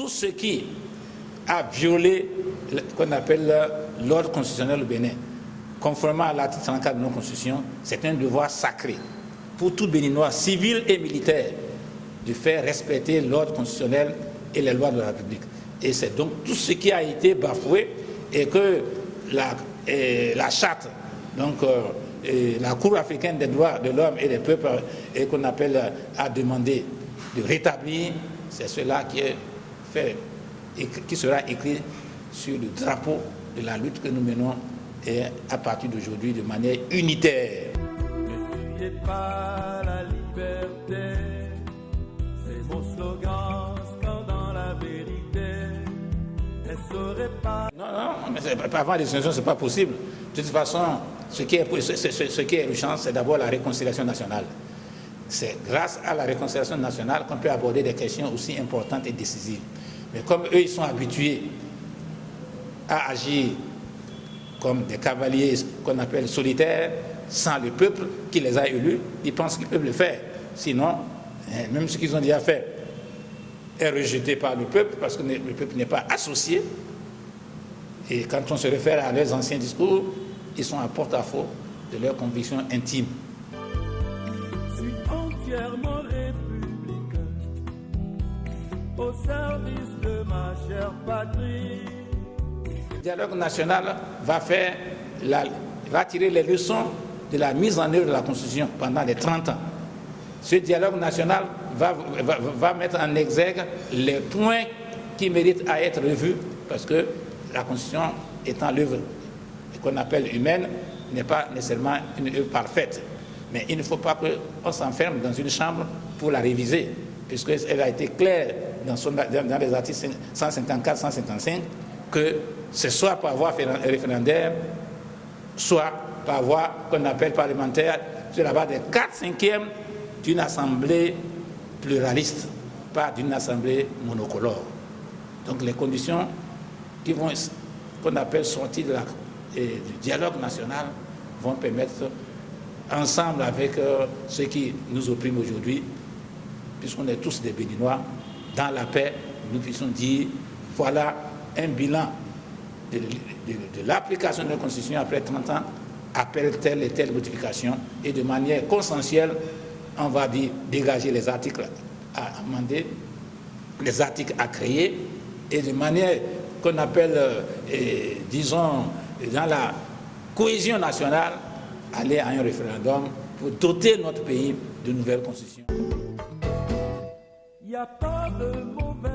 tout ce qui a violé ce qu'on appelle l'ordre constitutionnel au Bénin, conformément à l'article 34 de notre Constitution, c'est un devoir sacré pour tout Béninois, civil et militaire, de faire respecter l'ordre constitutionnel et les lois de la République. Et c'est donc tout ce qui a été bafoué et que la charte, donc la Cour africaine des droits de l'homme et des peuples, et qu'on appelle à demander de rétablir, c'est cela qui est fait et qui sera écrit sur le drapeau de la lutte que nous menons et à partir d'aujourd'hui de manière unitaire. Ne tuez pas la liberté, c'est mon slogan, scandant la vérité. Ne saurait pas. Non, mais avant la décision, ce n'est pas possible. De toute façon, ce qui est urgent, c'est d'abord la réconciliation nationale. C'est grâce à la réconciliation nationale qu'on peut aborder des questions aussi importantes et décisives. Mais comme eux, ils sont habitués à agir comme des cavaliers qu'on appelle solitaires, sans le peuple qui les a élus, ils pensent qu'ils peuvent le faire. Sinon, même ce qu'ils ont déjà fait est rejeté par le peuple parce que le peuple n'est pas associé. Et quand on se réfère à leurs anciens discours, ils sont à porte-à-faux de leurs convictions intimes. Je suis entièrement républicain, au service de ma chère patrie. Le dialogue national va tirer les leçons de la mise en œuvre de la Constitution pendant les 30 ans. Ce dialogue national va mettre en exergue les points qui méritent à être revus parce que la Constitution étant l'œuvre qu'on appelle humaine n'est pas nécessairement une œuvre parfaite. Mais il ne faut pas qu'on s'enferme dans une chambre pour la réviser, puisqu'elle a été claire dans les articles 154-155 que c'est soit par voie référendaire, soit par voie qu'on appelle parlementaire, sur la base des 4/5 d'une assemblée pluraliste, pas d'une assemblée monocolore. Donc les conditions qui vont, qu'on appelle sortir du dialogue national, vont permettre, ensemble avec ceux qui nous oppriment aujourd'hui, puisqu'on est tous des Béninois, dans la paix, nous puissions dire, voilà un bilan de l'application de la Constitution après 30 ans, appelle telle et telle modification, et de manière consensuelle, on va dire dégager les articles à amender, les articles à créer, et de manière qu'on appelle, disons, dans la cohésion nationale, aller à un référendum pour doter notre pays de nouvelles constitutions. Il n'y a pas de mauvais